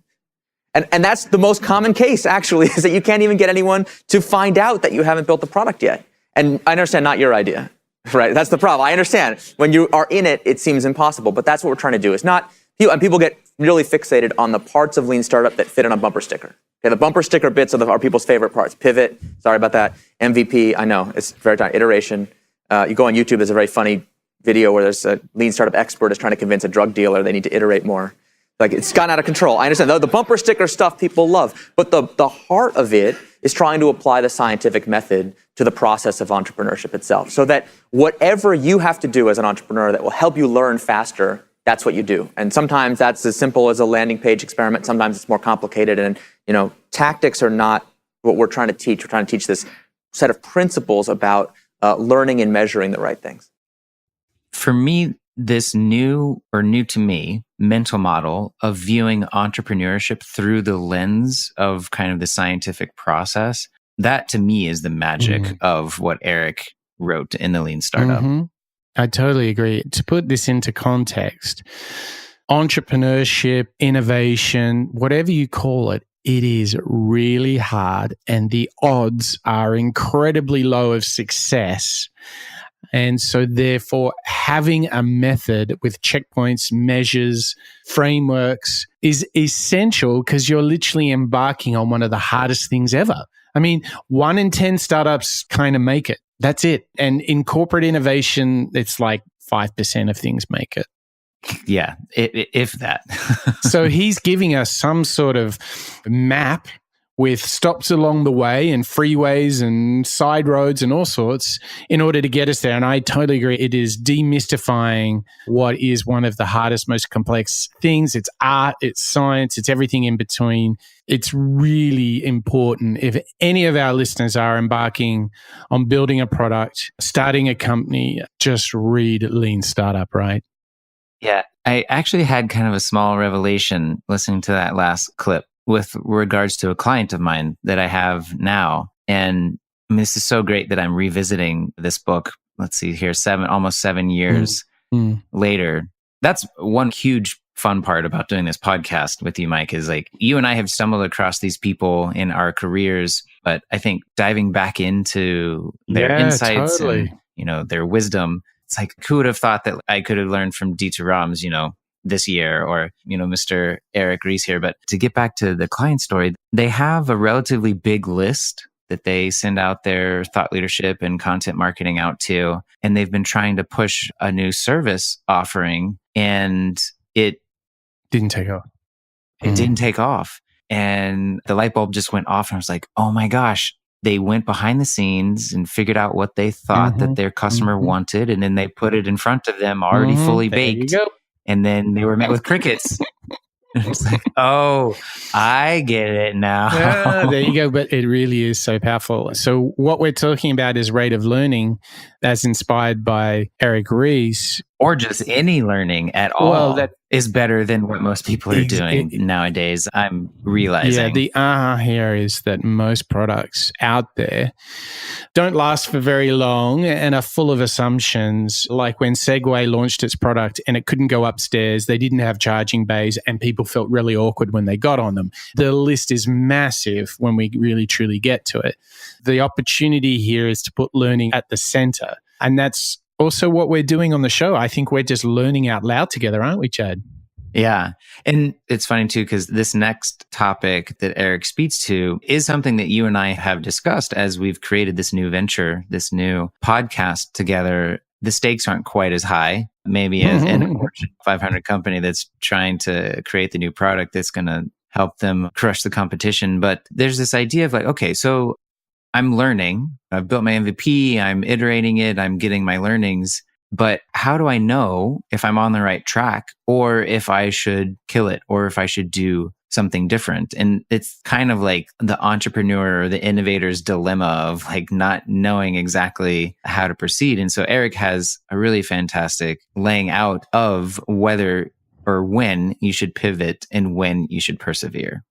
And that's the most common case, actually, is that you can't even get anyone to find out that you haven't built the product yet. And I understand, not your idea, right? That's the problem. I understand. When you are in it, it seems impossible. But that's what we're trying to do. It's not, and people get really fixated on the parts of Lean Startup that fit on a bumper sticker. Okay, the bumper sticker bits are people's favorite parts. Pivot, sorry about that. MVP, I know, it's very time. Iteration. You go on YouTube, there's a very funny video where there's a Lean Startup expert is trying to convince a drug dealer they need to iterate more. Like, it's gotten out of control. I understand. The bumper sticker stuff people love. But the heart of it is trying to apply the scientific method to the process of entrepreneurship itself. So that whatever you have to do as an entrepreneur that will help you learn faster, that's what you do. And sometimes that's as simple as a landing page experiment. Sometimes it's more complicated. And, tactics are not what we're trying to teach. We're trying to teach this set of principles about learning and measuring the right things. For me, this new to me mental model of viewing entrepreneurship through the lens of kind of the scientific process, that to me is the magic of what Eric wrote in the Lean Startup. I totally agree. To put this into context, entrepreneurship, innovation, whatever you call it, it is really hard and the odds are incredibly low of success. And so therefore, having a method with checkpoints, measures, frameworks is essential because you're literally embarking on one of the hardest things ever. I mean, 1 in 10 startups kind of make it. That's it. And in corporate innovation, it's like 5% of things make it. Yeah, if that. So he's giving us some sort of map with stops along the way and freeways and side roads and all sorts in order to get us there. And I totally agree. It is demystifying what is one of the hardest, most complex things. It's art, it's science, it's everything in between. It's really important. If any of our listeners are embarking on building a product, starting a company, just read Lean Startup, right? Yeah, I actually had kind of a small revelation listening to that last clip with regards to a client of mine that I have now. And I mean, this is so great that I'm revisiting this book. Let's see here, almost 7 years later. That's one huge fun part about doing this podcast with you, Mike, is like you and I have stumbled across these people in our careers, but I think diving back into their insights and, their wisdom, it's like, who would have thought that I could have learned from Dieter Rams, this year, or, Mr. Eric Ries here. But to get back to the client story, they have a relatively big list that they send out their thought leadership and content marketing out to. And they've been trying to push a new service offering, and it didn't take off. It didn't take off. And the light bulb just went off. And I was like, oh my gosh. They went behind the scenes and figured out what they thought that their customer wanted. And then they put it in front of them already fully baked. There you go. And then they were met with crickets. It's like, oh, I get it now. There you go. But it really is so powerful. So what we're talking about is rate of learning as inspired by Eric Ries. Or just any learning at all. Well, that is better than what most people are doing nowadays, I'm realizing. Yeah, the aha here is that most products out there don't last for very long and are full of assumptions. Like when Segway launched its product and it couldn't go upstairs, they didn't have charging bays, and people felt really awkward when they got on them. The list is massive when we really truly get to it. The opportunity here is to put learning at the center. And that's also what we're doing on the show. I think we're just learning out loud together, aren't we, Chad? Yeah. And it's funny too, because this next topic that Eric speaks to is something that you and I have discussed as we've created this new venture, this new podcast together. The stakes aren't quite as high, maybe as in a Fortune 500 company that's trying to create the new product that's going to help them crush the competition. But there's this idea of like, okay, so I'm learning, I've built my MVP, I'm iterating it, I'm getting my learnings, but how do I know if I'm on the right track, or if I should kill it, or if I should do something different? And it's kind of like the entrepreneur or the innovator's dilemma of like not knowing exactly how to proceed. And so Eric has a really fantastic laying out of whether or when you should pivot and when you should persevere.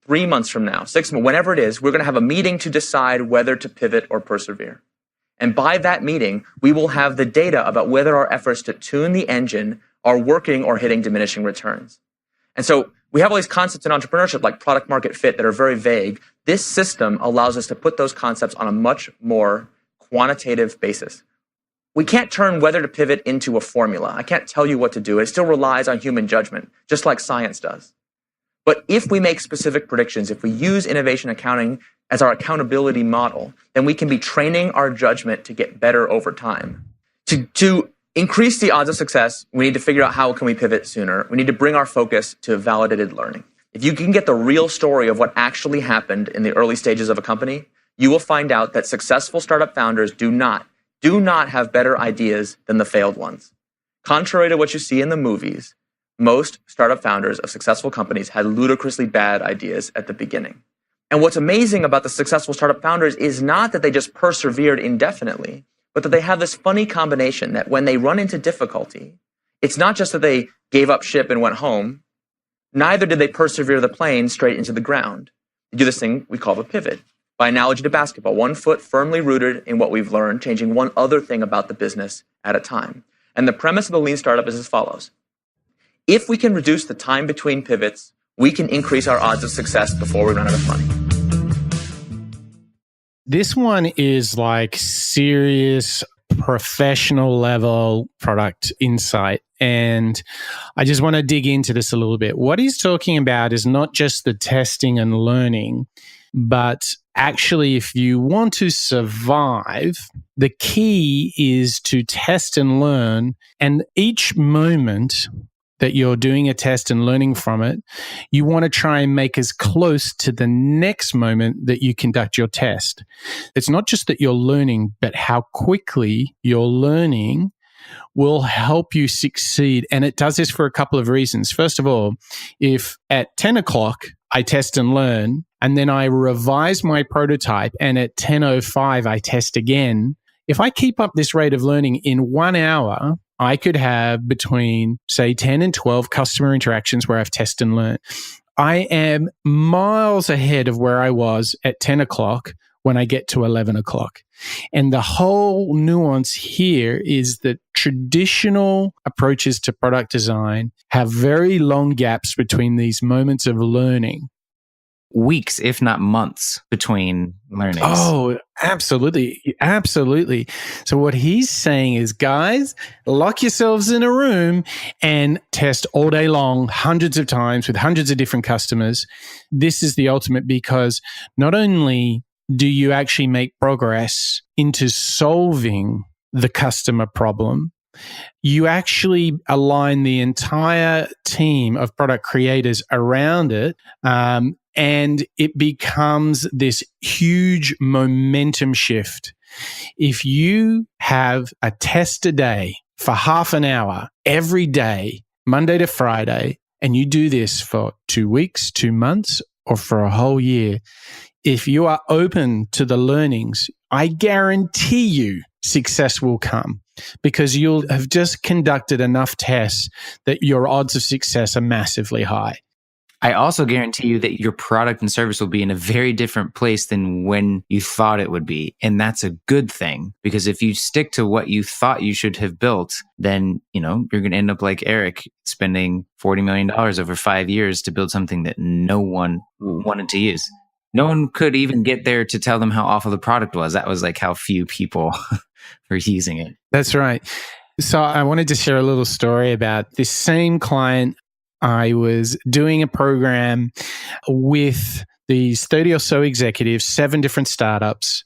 3 months from now, 6 months, whenever it is, we're going to have a meeting to decide whether to pivot or persevere. And by that meeting, we will have the data about whether our efforts to tune the engine are working or hitting diminishing returns. And so we have all these concepts in entrepreneurship like product market fit that are very vague. This system allows us to put those concepts on a much more quantitative basis. We can't turn whether to pivot into a formula. I can't tell you what to do. It still relies on human judgment, just like science does. But if we make specific predictions, if we use innovation accounting as our accountability model, then we can be training our judgment to get better over time. To increase the odds of success, we need to figure out how can we pivot sooner. We need to bring our focus to validated learning. If you can get the real story of what actually happened in the early stages of a company, you will find out that successful startup founders do not have better ideas than the failed ones. Contrary to what you see in the movies, most startup founders of successful companies had ludicrously bad ideas at the beginning. And what's amazing about the successful startup founders is not that they just persevered indefinitely, but that they have this funny combination that when they run into difficulty, it's not just that they gave up ship and went home, neither did they persevere the plane straight into the ground. They do this thing we call a pivot. By analogy to basketball, one foot firmly rooted in what we've learned, changing one other thing about the business at a time. And the premise of the lean startup is as follows. If we can reduce the time between pivots, we can increase our odds of success before we run out of money. This one is like serious professional level product insight. And I just want to dig into this a little bit. What he's talking about is not just the testing and learning, but actually, if you want to survive, the key is to test and learn. And each moment that you're doing a test and learning from it, you want to try and make as close to the next moment that you conduct your test. It's not just that you're learning, but how quickly you're learning will help you succeed. And it does this for a couple of reasons. First of all, if at 10 o'clock I test and learn, and then I revise my prototype, and at 10:05 I test again, if I keep up this rate of learning in 1 hour, I could have between, say, 10 and 12 customer interactions where I've tested and learned. I am miles ahead of where I was at 10 o'clock when I get to 11 o'clock. And the whole nuance here is that traditional approaches to product design have very long gaps between these moments of learning. Weeks, if not months, between learnings. Oh, absolutely. Absolutely. So what he's saying is, guys, lock yourselves in a room and test all day long, hundreds of times with hundreds of different customers. This is the ultimate, because not only do you actually make progress into solving the customer problem, you actually align the entire team of product creators around it, and it becomes this huge momentum shift. If you have a test a day for half an hour every day, Monday to Friday, and you do this for 2 weeks, 2 months, or for a whole year, if you are open to the learnings, I guarantee you success will come, because you'll have just conducted enough tests that your odds of success are massively high. I also guarantee you that your product and service will be in a very different place than when you thought it would be. And that's a good thing, because if you stick to what you thought you should have built, then, you're going to end up like Eric, spending $40 million over 5 years to build something that no one wanted to use. No one could even get there to tell them how awful the product was. That was like how few people were using it. That's right. So I wanted to share a little story about this same client. I was doing a program with these 30 or so executives, 7 different startups.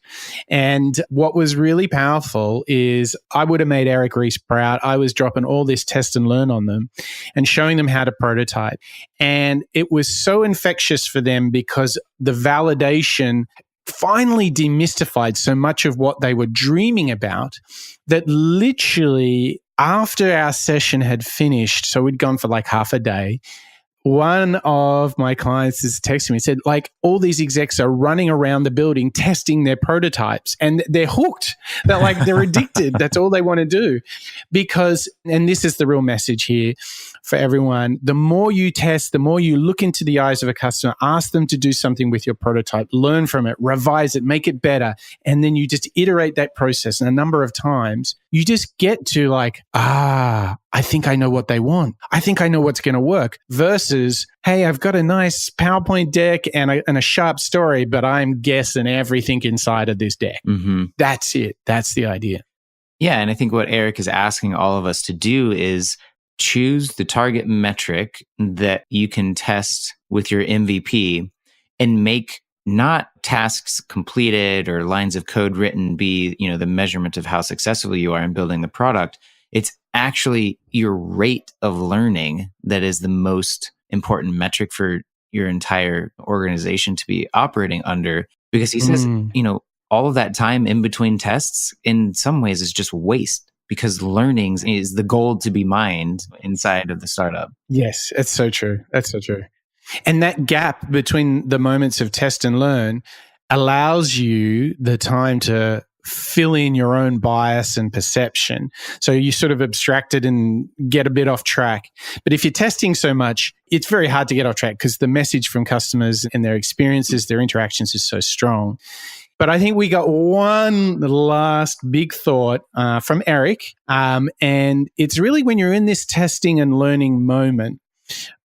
And what was really powerful is I would have made Eric Ries proud. I was dropping all this test and learn on them and showing them how to prototype. And it was so infectious for them, because the validation finally demystified so much of what they were dreaming about, that literally after our session had finished, so we'd gone for like half a day, one of my clients is texting me and said, like, all these execs are running around the building testing their prototypes, and they're hooked. They're addicted. That's all they want to do. Because, and this is the real message here for everyone, the more you test, the more you look into the eyes of a customer, ask them to do something with your prototype, learn from it, revise it, make it better. And then you just iterate that process. And a number of times you just get to like, I think I know what they want. I think I know what's going to work, versus, hey, I've got a nice PowerPoint deck and a sharp story, but I'm guessing everything inside of this deck. Mm-hmm. That's it. That's the idea. Yeah. And I think what Eric is asking all of us to do is choose the target metric that you can test with your MVP, and make not tasks completed or lines of code written be, the measurement of how successful you are in building the product. It's actually your rate of learning that is the most important metric for your entire organization to be operating under. Because he says, all of that time in between tests in some ways is just waste, because learning is the gold to be mined inside of the startup. Yes, it's so true. That's so true. And that gap between the moments of test and learn allows you the time to fill in your own bias and perception. So you sort of abstract it and get a bit off track. But if you're testing so much, it's very hard to get off track because the message from customers and their experiences, their interactions is so strong. But I think we got one last big thought from Eric. And it's really when you're in this testing and learning moment,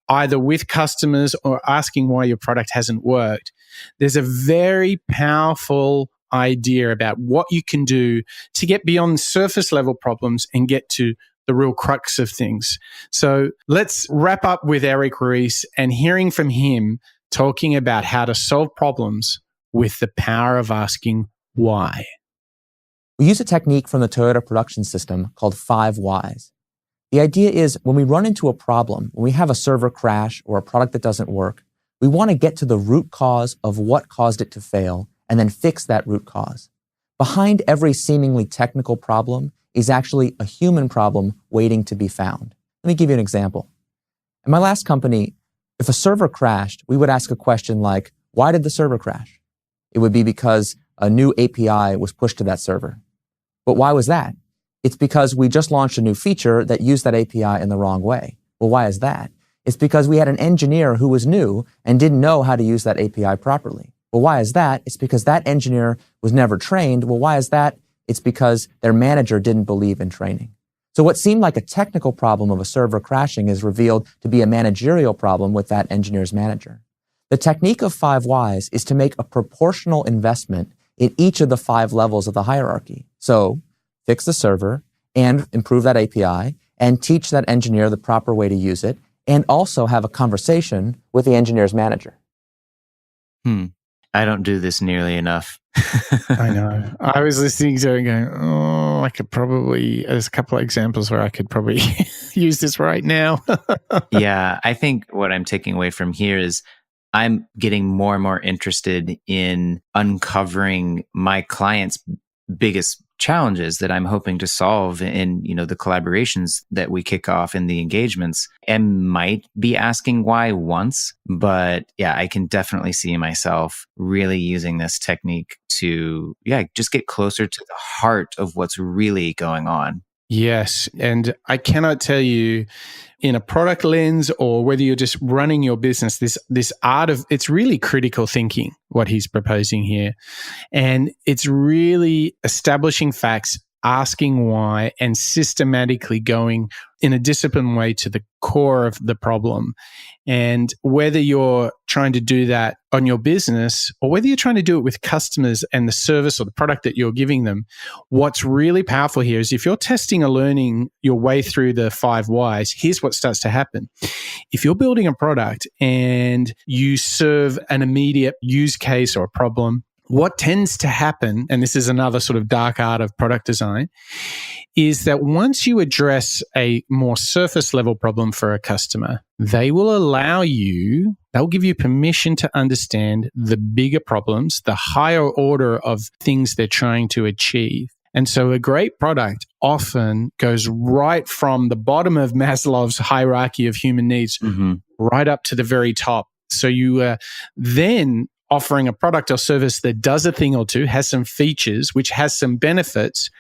either with customers or asking why your product hasn't worked, there's a very powerful idea about what you can do to get beyond surface level problems and get to the real crux of things. So let's wrap up with Eric Ries and hearing from him talking about how to solve problems with the power of asking why. We use a technique from the Toyota production system called 5 whys. The idea is when we run into a problem, when we have a server crash or a product that doesn't work, we want to get to the root cause of what caused it to fail and then fix that root cause. Behind every seemingly technical problem is actually a human problem waiting to be found. Let me give you an example. In my last company, if a server crashed, we would ask a question like, why did the server crash? It would be because a new API was pushed to that server. But why was that? It's because we just launched a new feature that used that API in the wrong way. Well, why is that? It's because we had an engineer who was new and didn't know how to use that API properly. Well, why is that? It's because that engineer was never trained. Well, why is that? It's because their manager didn't believe in training. So what seemed like a technical problem of a server crashing is revealed to be a managerial problem with that engineer's manager. The technique of 5 whys is to make a proportional investment in each of the 5 levels of the hierarchy. So fix the server and improve that API and teach that engineer the proper way to use it, and also have a conversation with the engineer's manager. I don't do this nearly enough. I know. I was listening to it and going, I could probably, there's a couple of examples where I could probably use this right now. Yeah, I think what I'm taking away from here is I'm getting more and more interested in uncovering my clients' biggest challenges that I'm hoping to solve in, the collaborations that we kick off in the engagements, and might be asking why once. But yeah, I can definitely see myself really using this technique to, just get closer to the heart of what's really going on. Yes. And I cannot tell you, in a product lens or whether you're just running your business, this art of, it's really critical thinking, what he's proposing here. And it's really establishing facts, asking why, and systematically going in a disciplined way to the core of the problem. And whether you're trying to do that on your business or whether you're trying to do it with customers and the service or the product that you're giving them, what's really powerful here is if you're testing or learning your way through the 5 whys, here's what starts to happen. If you're building a product and you serve an immediate use case or a problem, what tends to happen, and this is another sort of dark art of product design, is that once you address a more surface level problem for a customer, they will allow you, they'll give you permission to understand the bigger problems, the higher order of things they're trying to achieve. And so a great product often goes right from the bottom of Maslow's hierarchy of human needs right up to the very top. So you then offering a product or service that does a thing or two, has some features, which has some benefits,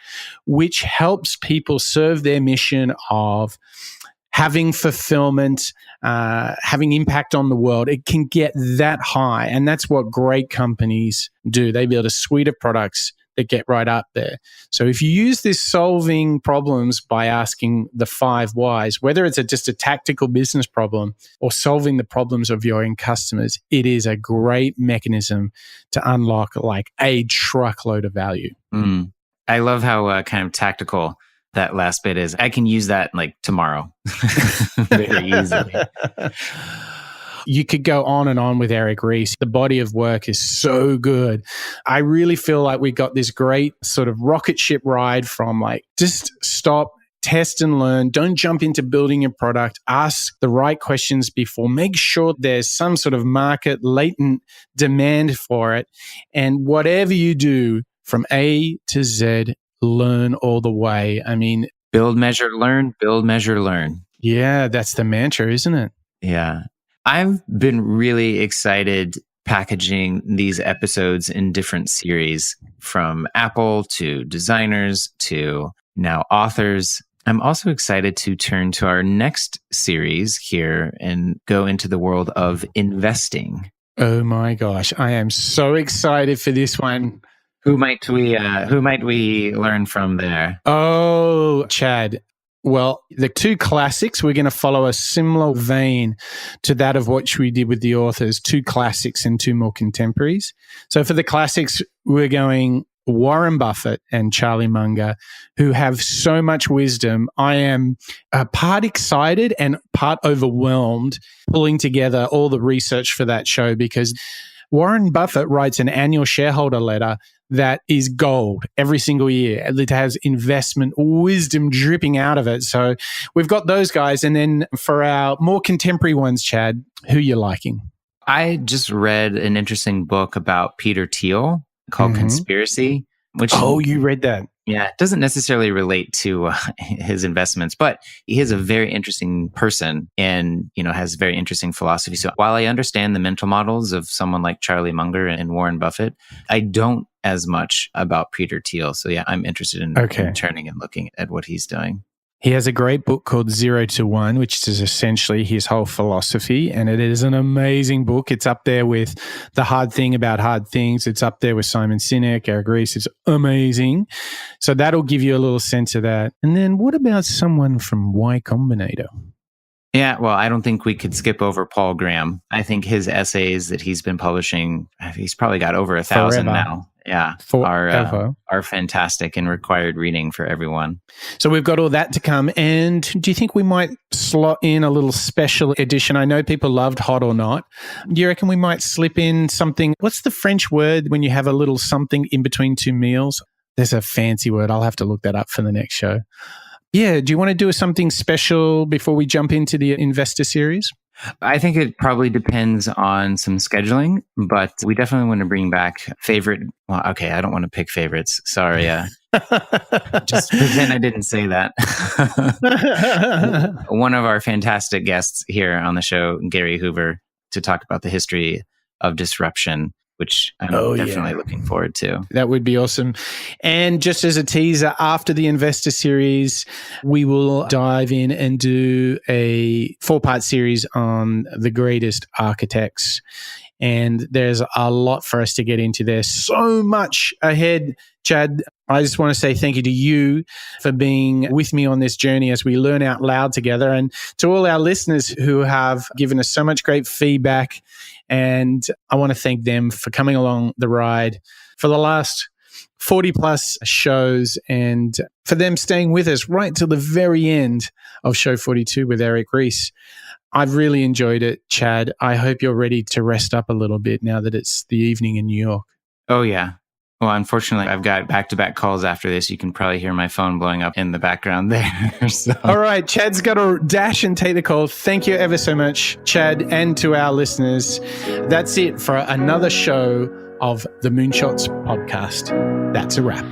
which helps people serve their mission of having fulfillment, having impact on the world. It can get that high. And that's what great companies do. They build a suite of products that get right up there. So if you use this solving problems by asking the 5 whys, whether it's just a tactical business problem or solving the problems of your own customers, it is a great mechanism to unlock like a truckload of value. I love how kind of tactical that last bit is. I can use that like tomorrow very easily. You could go on and on with Eric Ries. The body of work is so good. I really feel like we got this great sort of rocket ship ride from like, just stop, test and learn. Don't jump into building a product. Ask the right questions before. Make sure there's some sort of market, latent demand for it. And whatever you do from A to Z, learn all the way. I mean, build, measure, learn, build, measure, learn. Yeah, that's the mantra, isn't it? Yeah. I've been really excited packaging these episodes in different series, from Apple to designers to now authors. I'm also excited to turn to our next series here and go into the world of investing. Oh my gosh, I am so excited for this one. Who might we learn from there? Oh, Chad. Well, the two classics, we're going to follow a similar vein to that of what we did with the authors, two classics and two more contemporaries. So for the classics, we're going Warren Buffett and Charlie Munger, who have so much wisdom. I am part excited and part overwhelmed pulling together all the research for that show, because Warren Buffett writes an annual shareholder letter that is gold every single year. It has investment wisdom dripping out of it. So we've got those guys. And then for our more contemporary ones, Chad, who are you liking? I just read an interesting book about Peter Thiel called Conspiracy. Which, oh, you read that? Yeah, it doesn't necessarily relate to his investments, but he is a very interesting person and, has very interesting philosophy. So while I understand the mental models of someone like Charlie Munger and Warren Buffett, I don't as much about Peter Thiel. So yeah, I'm interested in turning and looking at what he's doing. He has a great book called 0 to 1, which is essentially his whole philosophy. And it is an amazing book. It's up there with The Hard Thing About Hard Things. It's up there with Simon Sinek, Eric Ries. It's amazing. So that'll give you a little sense of that. And then what about someone from Y Combinator? Yeah, well, I don't think we could skip over Paul Graham. I think his essays that he's been publishing, he's probably got over 1,000 now. Yeah, are fantastic and required reading for everyone. So we've got all that to come. And do you think we might slot in a little special edition? I know people loved Hot or Not. Do you reckon we might slip in something? What's the French word when you have a little something in between two meals? There's a fancy word. I'll have to look that up for the next show. Yeah. Do you want to do something special before we jump into the investor series? I think it probably depends on some scheduling, but we definitely want to bring back favorite. Well, okay, I don't want to pick favorites. Sorry. Just pretend I didn't say that. One of our fantastic guests here on the show, Gary Hoover, to talk about the history of disruption, which I'm definitely looking forward to. That would be awesome. And just as a teaser, after the investor series, we will dive in and do a 4-part series on the greatest architects. And there's a lot for us to get into. There's so much ahead. Chad, I just want to say thank you to you for being with me on this journey as we learn out loud together, and to all our listeners who have given us so much great feedback. And I want to thank them for coming along the ride for the last 40 plus shows, and for them staying with us right till the very end of show 42 with Eric Ries. I've really enjoyed it, Chad. I hope you're ready to rest up a little bit now that it's the evening in New York. Oh, yeah. Well, unfortunately, I've got back-to-back calls after this. You can probably hear my phone blowing up in the background there. So. All right, Chad's got to dash and take the call. Thank you ever so much, Chad, and to our listeners. That's it for another show of the Moonshots Podcast. That's a wrap.